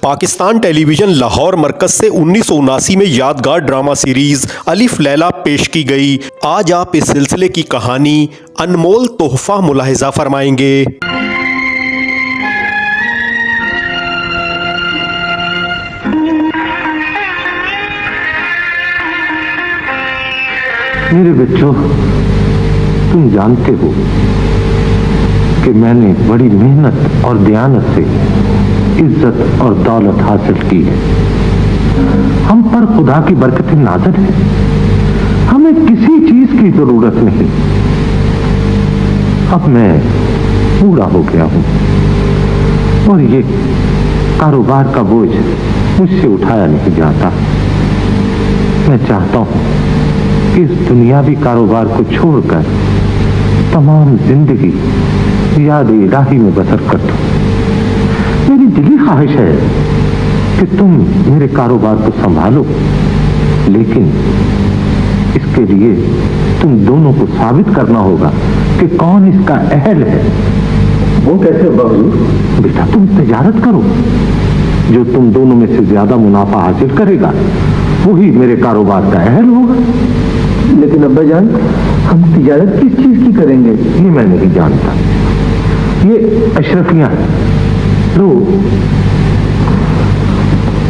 Pakistan television Lahore मरकज से 1979 में यादगार ड्रामा सीरीज अलिफ लैला पेश की गई। आज आप इस सिलसिले की कहानी अनमोल तोहफा मुलाहिजा फरमाएंगे। मेरे बच्चों, तुम जानते हो कि मैंने बड़ी मेहनत और दयानत से इज्जत और दौलत हासिल की है। हम पर खुदा की बरकत नाज़िल है। हमें किसी चीज की जरूरत नहीं। अब मैं बूढ़ा हो गया हूं और ये कारोबार का बोझ मुझसे उठाया नहीं जाता। मैं चाहता हूं कि इस दुनियावी कारोबार को छोड़कर तमाम जिंदगी याद इलाही में बसर कर दूं। मेरी दिली ख्वाहिश है कि तुम मेरे कारोबार को संभालो, लेकिन इसके लिए तुम दोनों को साबित करना होगा कि कौन इसका अहल है। वो कैसे बाबू? बेटा, तुम तिजारत करो। जो तुम दोनों में से ज्यादा मुनाफा हासिल करेगा वही मेरे कारोबार का अहल होगा। लेकिन अब्बा जान, हम तिजारत किस चीज की करेंगे? ये मैं नहीं जानता। ये अशरफियां हैं। लो,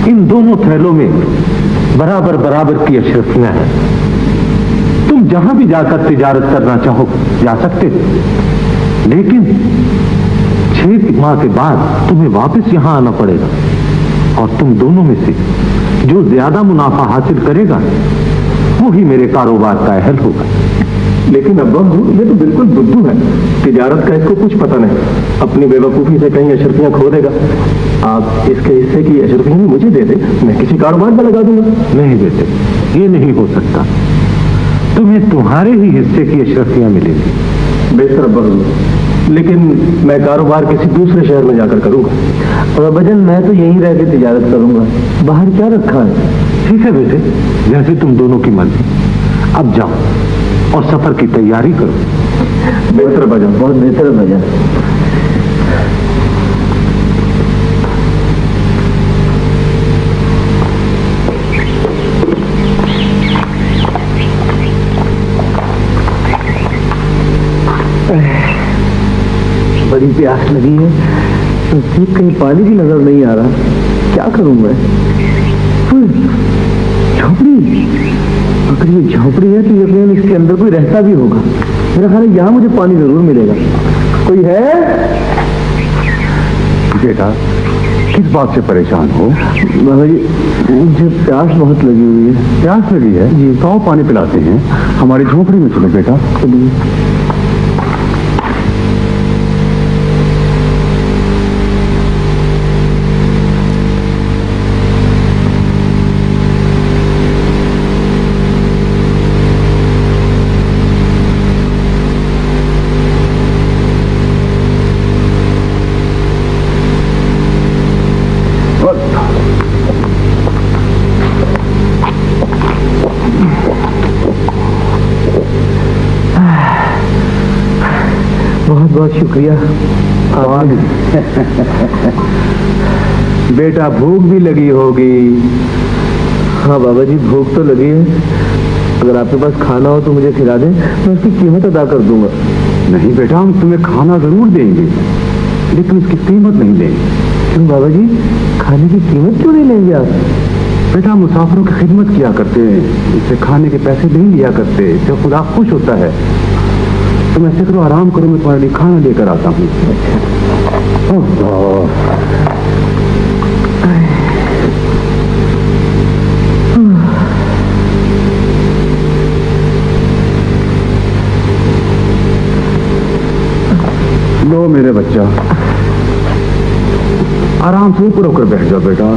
इन दोनों थैलों में बराबर बराबर की अशरफियां हैं। तुम जहां भी जाकर तिजारत करना चाहो जा सकते हो, लेकिन 6 माह के बाद तुम्हें वापस यहां आना पड़ेगा और तुम दोनों में से जो ज्यादा मुनाफा हासिल करेगा वही मेरे कारोबार का अहल होगा। लेकिन अब्बा, ये तो बिल्कुल बुद्धू है। तिजारत का इसको कुछ पता नहीं। अपनी बेवकूफी से कहीं अशरफियां खो देगा। आप इसके हिस्से की अशरफियां मुझे दे दे, मैं किसी कारोबार में लगा दूंगा। नहीं बेटे, ये नहीं हो सकता। तुम्हें तुम्हारे ही हिस्से की अशरफियां मिलेंगी। बेहतर अब्बा, लेकिन मैं कारोबार किसी दूसरे शहर में जाकर करूंगा। और अब्बा जान, मैं तो यहीं रह के तिजारत करूंगा। बाहर क्या रखा है? ठीक है बेटे, जैसे तुम दोनों की मर्जी। अब जाओ और सफर की तैयारी करो। बेहतर अब्बा जान, बहुत बेहतर अब्बा जान। बड़ी प्यास लगी है, तो कहीं पानी भी नजर नहीं आ रहा। क्या करूं मैं? झोपड़ी, अगर ये झोपड़ी है तो यकीनन इसके अंदर कोई रहता भी होगा। मेरा ख्याल है यहाँ मुझे पानी जरूर मिलेगा। कोई है? बेटा, किस बात से परेशान हो? बाबा जी, मुझे प्यास बहुत लगी हुई है। प्यास लगी है जी? तो पानी पिलाते हैं। हमारी झोपड़ी में चलो बेटा। चलिए। बहुत बहुत शुक्रिया। बेटा, भूख भी लगी होगी। हाँ बाबा जी, भूख तो लगी है। अगर आपके पास खाना हो तो मुझे खिला दें, मैं उसकी कीमत अदा कर दूंगा। नहीं बेटा, हम तुम्हें खाना जरूर देंगे, लेकिन उसकी कीमत नहीं देंगे। क्यों बाबा जी? खाने की कीमत क्यों नहीं लेंगे आप? बेटा, मुसाफिरों की खिदमत किया करते हैं, इससे खाने के पैसे नहीं लिया करते। इससे खुदा खुश होता है। तुम ऐसे करो, आराम करो, मैं तुम्हारे लिए खाना लेकर आता हूँ। लो मेरे बच्चा, आराम से ऊपर होकर बैठ जाओ बेटा।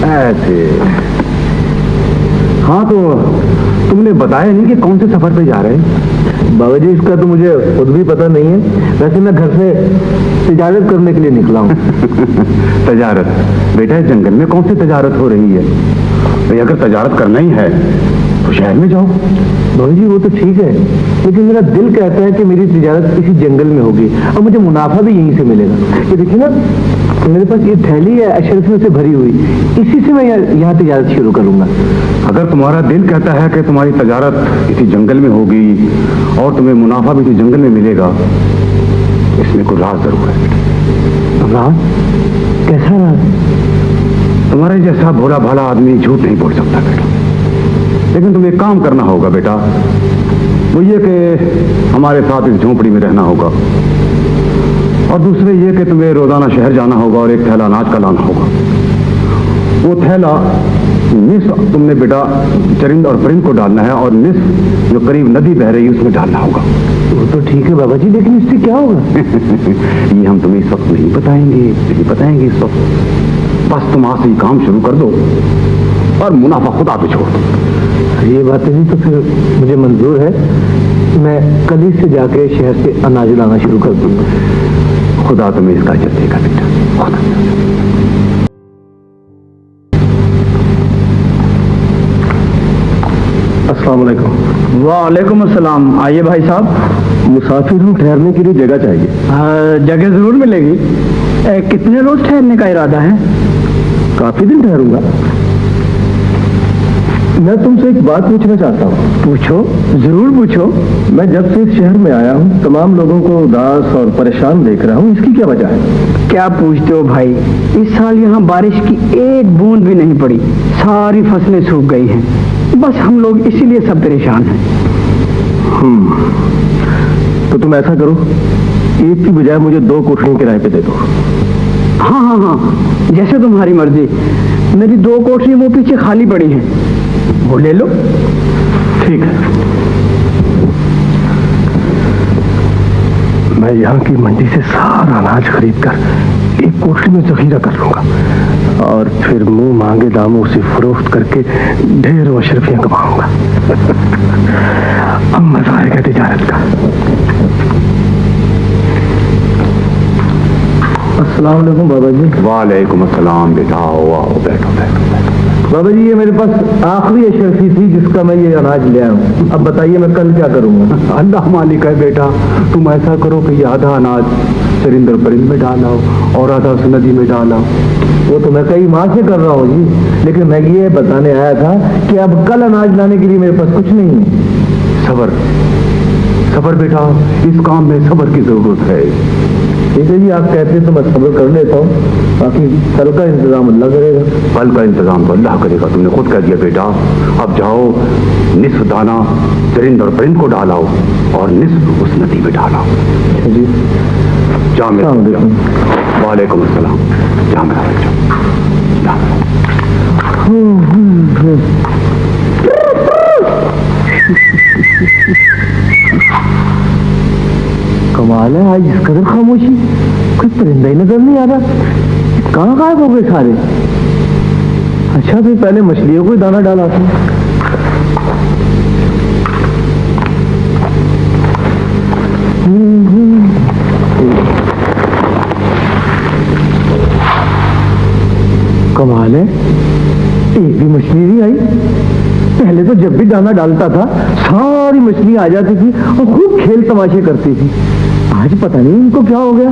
ऐसे। हाँ, तो तुमने बताया नहीं कि कौन से सफर पे जा रहे हैं? बाबा जी, इसका तो मुझे खुद भी पता नहीं है। वैसे मैं घर से तिजारत करने के लिए निकला हूँ। तजारत? बेटा, जंगल में कौन सी तजारत हो रही है? भाई, अगर तजारत करना ही है तो शहर में जाओ। बाबा जी, वो तो ठीक है, लेकिन मेरा दिल कहता है कि मेरी तिजारत किसी जंगल में होगी और मुझे मुनाफा भी यहीं से मिलेगा। ये देखिए ना, मेरे पास ये थैली है अशरफियों से भरी हुई, इसी से मैं यहाँ तजारत शुरू करूंगा। अगर तुम्हारा दिल कहता है कि तुम्हारी तजारत इसी जंगल में होगी और तुम्हें मुनाफा भी इसी जंगल में मिलेगा, इसमें कोई राज जरूर है बेटा। राज? कैसा राज? तुम्हारे जैसा भोला भाला आदमी झूठ नहीं बोल सकता बेटा, लेकिन तुम्हें एक काम करना होगा बेटा। वो ये कि हमारे साथ इस झोंपड़ी में रहना होगा, और दूसरे ये कि तुम्हें रोजाना शहर जाना होगा और एक थैला अनाज का लाना होगा। वो थैला निस्फ तुमने बेटा चरिंद और परिंद को डालना है, और निस्फ जो करीब नदी बह रही है उसमें डालना होगा। वो तो ठीक है बाबा जी, लेकिन इससे क्या होगा? ये हम तुम्हें इस वक्त नहीं बताएंगे इस वक्त। बस तुम आज से ही काम शुरू कर दो और मुनाफा खुदा पे छोड़ दो। ये बातें भी तो फिर मुझे मंजूर है, मैं कल ही से जाके शहर से अनाज लाना शुरू कर दूंगा। खुदा तुम्हें इसका इज्जत देगा बेटा, खुदा। अस्सलाम वालेकुम। वालेकुम अस्सलाम। आइए भाई साहब। मुसाफिर हूँ, ठहरने के लिए जगह चाहिए। जगह जरूर मिलेगी। कितने रोज ठहरने का इरादा है? काफी दिन ठहरूंगा। मैं तुमसे एक बात पूछना चाहता हूँ। पूछो, जरूर पूछो। मैं जब से इस शहर में आया हूँ तमाम लोगों को उदास और परेशान देख रहा हूँ, इसकी क्या वजह है? क्या पूछते हो भाई, इस साल यहाँ बारिश की एक बूंद भी नहीं पड़ी, सारी फसलें सूख गई हैं। बस हम लोग इसीलिए सब परेशान हैं। तो तुम ऐसा करो, एक की बजाय मुझे 2 कोठरियां किराए पे दे दो। हाँ, जैसे तुम्हारी मर्जी। मेरी 2 कोठरियां वो पीछे खाली पड़ी हैं, वो ले लो। ठीक है, मैं यहाँ की मंडी से सारा अनाज खरीद कर एक कोठरी में जखीरा कर लूंगा, और फिर मुंह मांगे दामों से फरोख्त करके ढेरों अशरफियां कमाऊंगा। अब मजा आएगा तिजारत का। अस्सलाम वालेकुम बाबा जी। वालेकुम अस्सलाम बेटा, आओ बैठो। बाबा जी, ये मेरे पास आखिरी अशरफी थी जिसका मैं ये अनाज ले आया हूँ। अब बताइए मैं कल क्या करूँगा? अल्लाह मालिक है बेटा, तुम ऐसा करो कि ये आधा अनाज चरिंद और परिंद में डालाओ और आधा उस नदी में डालाओ। वो तो मैं कई माह से कर रहा हूँ जी, लेकिन मैं ये बताने आया था कि अब कल अनाज लाने के लिए मेरे पास कुछ नहीं है। सबर बेटा, इस काम में सबर की जरूरत है। ठीक है जी, आप कहते हैं तो मैं सब्र कर लेता हूँ, बाकी कल का इंतजाम अल्लाह करेगा। कल का इंतजाम तो अल्लाह करेगा, तुमने खुद कह दिया बेटा। अब जाओ, निस्फ दाना चरिंद और परिंद को डालाओ और निस्फ उस नदी में डालाओ। जी, जा मेरे। वालेकुम अस्सलाम। जा मेरा। कमाल है, आज इस कदर खामोशी, कोई परिंदा ही नजर नहीं आ रहा। कहाँ गायब हो गए सारे? अच्छा, फिर पहले मछलियों को दाना डाला था। कमाल है, एक भी मछली नहीं आई। पहले तो जब भी दाना डालता था सारी मछली आ जाती थी और खूब खेल तमाशे करती थी। आज पता नहीं इनको क्या हो गया,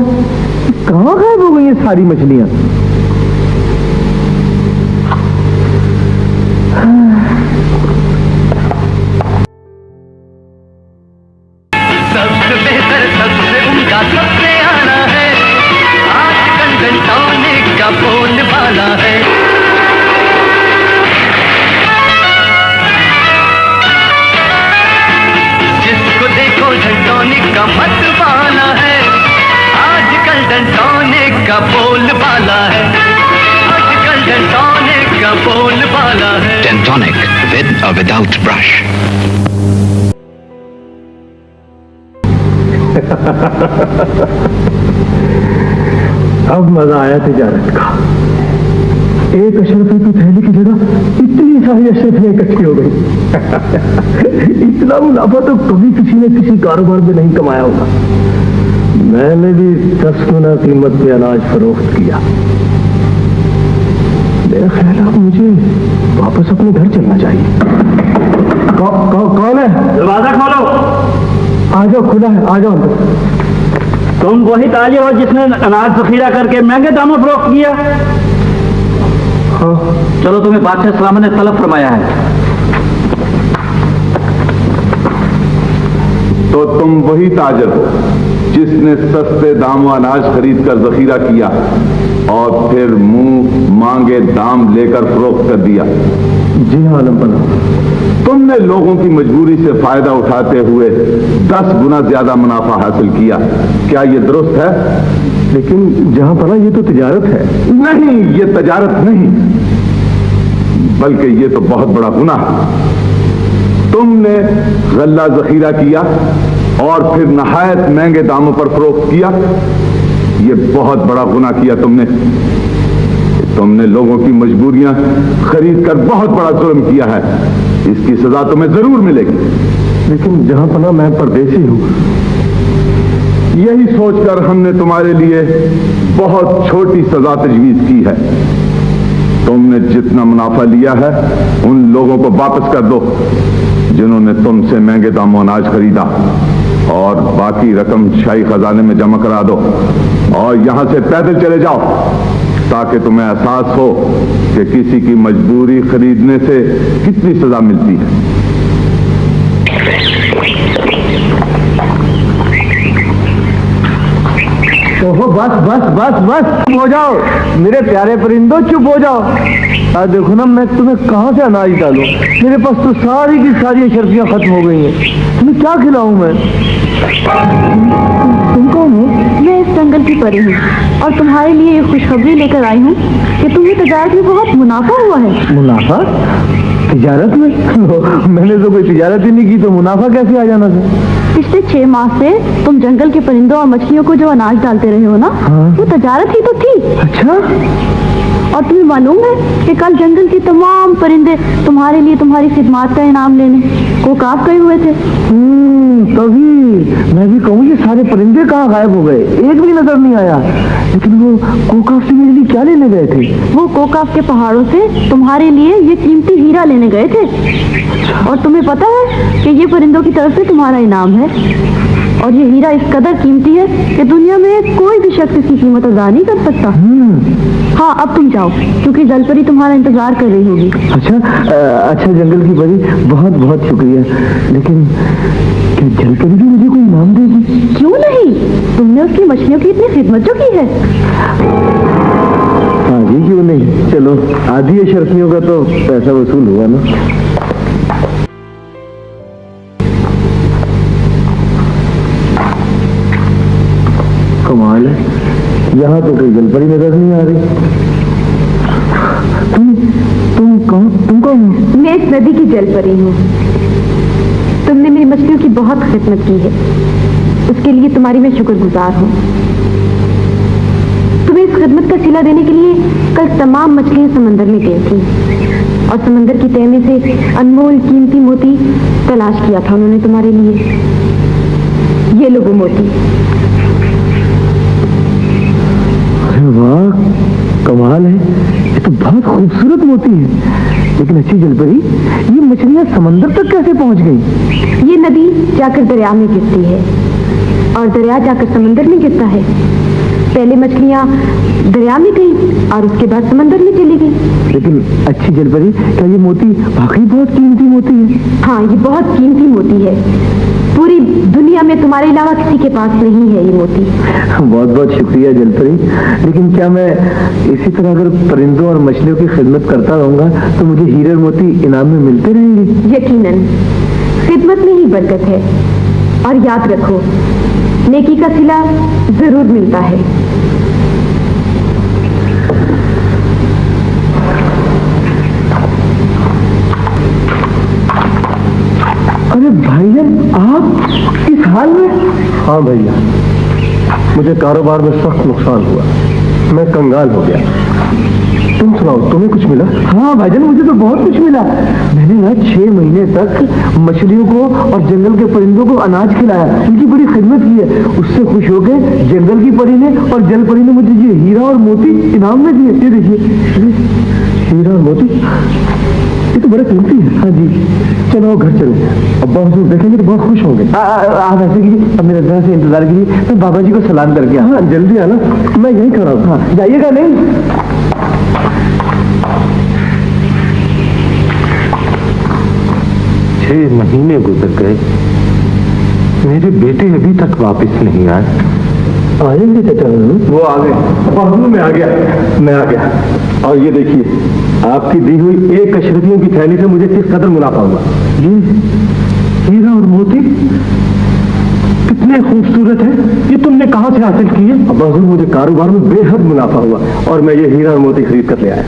कहाँ गायब हो गई ये सारी मछलियां? सबसे बेहतर, सबसे उम्दा, सबसे आला है, आजकल टॉनिक का बोलबाला है। जिसको देखो टॉनिक का मतवाला है, आजकल टॉनिक का बोलबाला है, आजकल टॉनिक का बोलबाला है। Dentonic, with or without brush. अब मजा आया तिजारत का। एक अशरफी की थैली की जगह इतनी सारी अशरफियां इकट्ठी हो गई। इतना मुनाफा तो कभी किसी ने किसी कारोबार में नहीं कमाया होगा। मैंने भी 10 गुना कीमत पे अनाज फरोख्त किया। मेरा ख्याल है मुझे वापस अपने घर चलना चाहिए। कौन है? दरवाजा खोलो। आ जाओ, खुला है, आ जाओ अंदर। तुम वही ताजिर हो जिसने अनाज जखीरा करके महंगे दामों फरोख्त किया? चलो, तुम्हें बादशाह सलाम ने तलब फरमाया है। तो तुम वही ताजर हो जिसने सस्ते दामों अनाज खरीद कर जखीरा किया और फिर मुंह मांगे दाम लेकर फरोख्त कर दिया। जी हाँ आलम पना। तुमने लोगों की मजबूरी से फायदा उठाते हुए 10 गुना ज्यादा मुनाफा हासिल किया। क्या यह दुरुस्त है? लेकिन जहां पना ये तो तिजारत है। नहीं, ये तजारत नहीं, बल्कि ये तो बहुत बड़ा गुनाह है। तुमने गल्ला जखीरा किया और फिर नहायत महंगे दामों पर फरोख्त किया। यह बहुत बड़ा गुनाह किया तुमने। तुमने लोगों की मजबूरियां खरीद कर बहुत बड़ा जुर्म किया है। इसकी सजा तुम्हें जरूर मिलेगी। लेकिन जहां पना मैं परदेसी हूं। यही सोचकर हमने तुम्हारे लिए बहुत छोटी सजा तजवीज की है। तुमने जितना मुनाफा लिया है उन लोगों को वापस कर दो जिन्होंने तुमसे महंगे दामों अनाज खरीदा, और बाकी रकम शाही खजाने में जमा करा दो और यहां से पैदल चले जाओ, ताकि तुम्हें एहसास हो कि किसी की मजबूरी खरीदने से कितनी सजा मिलती है। ओहो, बस बस बस बस, चुप हो जाओ मेरे प्यारे परिंदों, चुप हो जाओ। देखो ना, मैं तुम्हें कहां से अनाज डालूं? मेरे पास तो सारी की सारी अशर्फियां खत्म हो गई हैं। तुम्हें क्या खिलाऊं मैं? तुम कौन हो? मैं इस जंगल की परी हूँ और तुम्हारे लिए ये खुशखबरी लेकर आई हूँ कि तुम्हें तजारत में बहुत मुनाफा हुआ है। मुनाफा? तिजारत में? मैंने तो कोई तिजारत ही नहीं की, तो मुनाफा कैसे आ जाना था? पिछले 6 माह से तुम जंगल के परिंदों और मछलियों को जो अनाज डालते रहे हो ना, वो तजारत ही तो थी। अच्छा, और तुम्हें मालूम है कि कल जंगल के तमाम परिंदे तुम्हारे लिए तुम्हारी खिदमत का इनाम लेने कोकाफ गए हुए थे। तभी मैं भी कहूँ ये सारे परिंदे कहाँ गायब हो गए, एक भी नजर नहीं आया। लेकिन वो कोकाफ से मेरे लिए क्या लेने गए थे? वो कोकाफ के पहाड़ों से तुम्हारे लिए ये कीमती हीरा लेने गए थे। और तुम्हें पता है कि ये परिंदों की तरफ से तुम्हारा इनाम है, और ये हीरा इस कदर कीमती है कि दुनिया में कोई भी शख्स इसकी कीमत अदा नहीं कर सकता। हाँ, अब तुम जाओ, क्योंकि जलपरी तुम्हारा इंतजार कर रही होगी। अच्छा जंगल की परी, बहुत बहुत शुक्रिया। लेकिन क्या जलपरी भी मुझे कोई इनाम देगी? क्यों नहीं, तुमने उसकी मछलियों की इतनी खिदमत जो की है। हाँ जी, क्यों नहीं। चलो, आधी अशर्फियों का तो पैसा वसूल हुआ ना। कमाल है, यहाँ तो कोई जलपरी नजर नहीं आ रही। तुम कौन? मैं इस नदी की जलपरी हूँ। तुमने मेरी मछलियों की बहुत खिदमत की है, उसके लिए तुम्हारी मैं शुक्रगुजार हूँ। तुम्हें इस खिदमत का सिला देने के लिए कल तमाम मछलियाँ समंदर में गई थी, और समंदर की तह में से अनमोल कीमती मोती तलाश किया था उन्होंने तुम्हारे लिए। ये लो वो मोती। वाह, कमाल है, ये तो बहुत खूबसूरत मोती है। लेकिन अच्छी जलपरी, ये मछलियां समंदर तक कैसे पहुंच गई? ये नदी जाकर दरिया में गिरती है और दरिया जाकर समंदर में गिरता है। पहले मछलियां दरिया में गई और उसके बाद समंदर में चली गई। लेकिन अच्छी जलपरी, क्या ये मोती वाकई बहुत कीमती मोती है? हाँ, ये बहुत कीमती मोती है। पूरी दुनिया में तुम्हारे अलावा किसी के पास नहीं है ये मोती। बहुत बहुत शुक्रिया जलपरी। लेकिन क्या मैं इसी तरह अगर परिंदों और मछलियों की खिदमत करता रहूंगा तो मुझे हीरे और मोती इनाम में मिलते रहेंगे? यकीनन, खिदमत में ही बरकत है। और याद रखो, नेकी का सिला जरूर मिलता है। अरे भाईजान, आप इस हाल में? हाँ भैया, मुझे कारोबार में सख्त नुकसान हुआ, मैं कंगाल हो गया। तुम सुनाओ, तुम्हें कुछ मिला? हाँ भाईजान, मुझे तो बहुत कुछ मिला। मैंने ना 6 महीने तक मछलियों को और जंगल के परिंदों को अनाज खिलाया, उनकी बड़ी खिदमत की है। उससे खुश हो गए जंगल की परी ने और जल परी ने मुझे ये हीरा और मोती इनाम में दिए। ये देखिए, हीरा और मोती, ये तो बड़े कीमती है। हाँ जी, चलो घर चले। अब्बा हुजूर देखेंगे तो बहुत खुश होंगे। आप ऐसे कीजिए, अब मेरे घर से इंतजार कीजिए, मैं बाबा जी को सलाम करके। हाँ जल्दी आना, मैं यही खड़ा हूँ। हाँ, जाइएगा नहीं। 6 महीने गुजर गए, मेरे बेटे अभी तक वापस नहीं आए। आएंगे चाचा, वो आ गए। हुजूर मैं आ गया। और ये देखिए, आपकी दी हुई एक अशरफियों की थैली से मुझे किस कदर मुनाफा हुआ। ये हीरा और मोती कितने खूबसूरत है, ये तुमने कहां से हासिल किए? अब्बा हुजूर मुझे कारोबार में बेहद मुनाफा हुआ और मैं ये हीरा और मोती खरीद कर ले आया।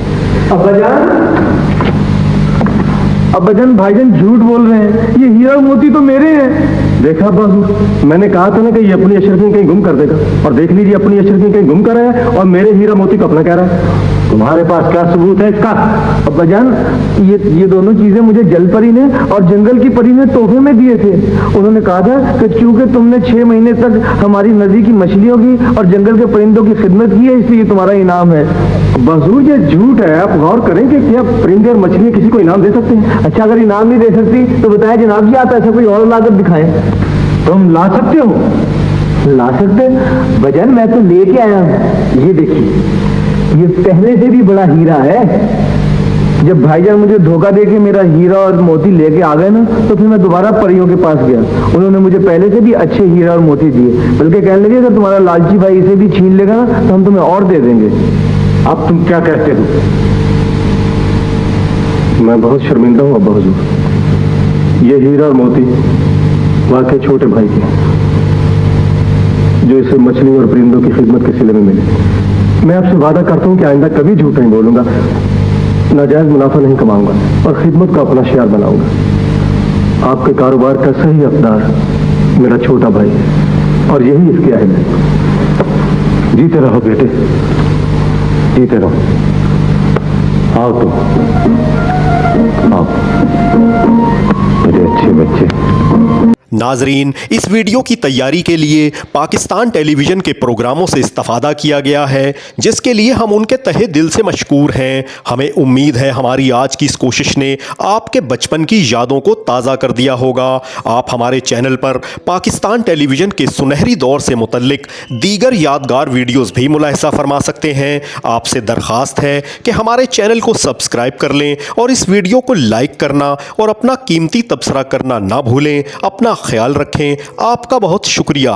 अब्बाजान भाईजान झूठ बोल रहे हैं, ये हीरा और मोती तो मेरे हैं। देखा अब्बा हुजूर, मैंने कहा था ना कि ये अपनी अशरफियां कहीं गुम कर देगा, और देख लीजिए अपनी अशरफियां कहीं गुम कर रहा है और मेरे हीरा मोती को अपना कह रहा है। तुम्हारे पास क्या सबूत है इसका? अब्बाजान ये दोनों चीजें मुझे जल परी ने और जंगल की परी ने तोहफे में दिए थे। उन्होंने कहा था कि चूंकि तुमने 6 महीने तक हमारी नदी की मछलियों की और जंगल के परिंदों की खिदमत की है, इसलिए तुम्हारा इनाम है। अब्बा हुजूर ये झूठ है, आप गौर करें कि क्या परिंदे और मछलियां किसी को इनाम दे सकते हैं? अच्छा, अगर इनाम नहीं दे सकती तो बताया जनाब जी, आप ऐसा कोई और लाकर दिखाएं। तुम ला सकते हो? ला सकते बजन, मैं तो लेके आया हूँ। ये देखिए, ये पहले से भी बड़ा हीरा है। जब भाईजान मुझे धोखा देके मेरा हीरा और मोती लेके आ गए ना, तो फिर मैं दोबारा परियों के पास गया। उन्होंने मुझे पहले से भी अच्छे हीरा और मोती दिए, बल्कि कहने लगे अगर तुम्हारा लालची भाई इसे भी छीन लेगा ना तो हम तुम्हें और दे देंगे। अब तुम क्या कहते हो? मैं बहुत शर्मिंदा हूँ अब्बा हुजूर। ये हीरा और मोती वाकई छोटे भाई के हैं, जो इसे मछली और परिंदों की खिदमत के सिले में मिले। मैं आपसे वादा करता हूँ कि आइंदा कभी झूठ नहीं बोलूंगा, नाजायज मुनाफा नहीं कमाऊंगा और खिदमत का अपना शियार बनाऊंगा। आपके कारोबार का सही हकदार मेरा छोटा भाई है और यही इसके अहल है। जीते रहो बेटे, जीते रहो। आओ तुम, आओ मेरे अच्छे बच्चे। नाजरीन, इस वीडियो की तैयारी के लिए पाकिस्तान टेलीविज़न के प्रोग्रामों से इस्तेफादा किया गया है, जिसके लिए हम उनके तहे दिल से मशकूर हैं। हमें उम्मीद है हमारी आज की इस कोशिश ने आपके बचपन की यादों को ताज़ा कर दिया होगा। आप हमारे चैनल पर पाकिस्तान टेलीविज़न के सुनहरी दौर से मुतल्लिक दीगर यादगार वीडियोज़ भी मुलाहिज़ा फरमा सकते हैं। आपसे दरख्वास्त है कि हमारे चैनल को सब्सक्राइब कर लें और इस वीडियो को लाइक करना और अपना कीमती तबसरा करना ना भूलें। अपना ख्याल रखें। आपका बहुत शुक्रिया।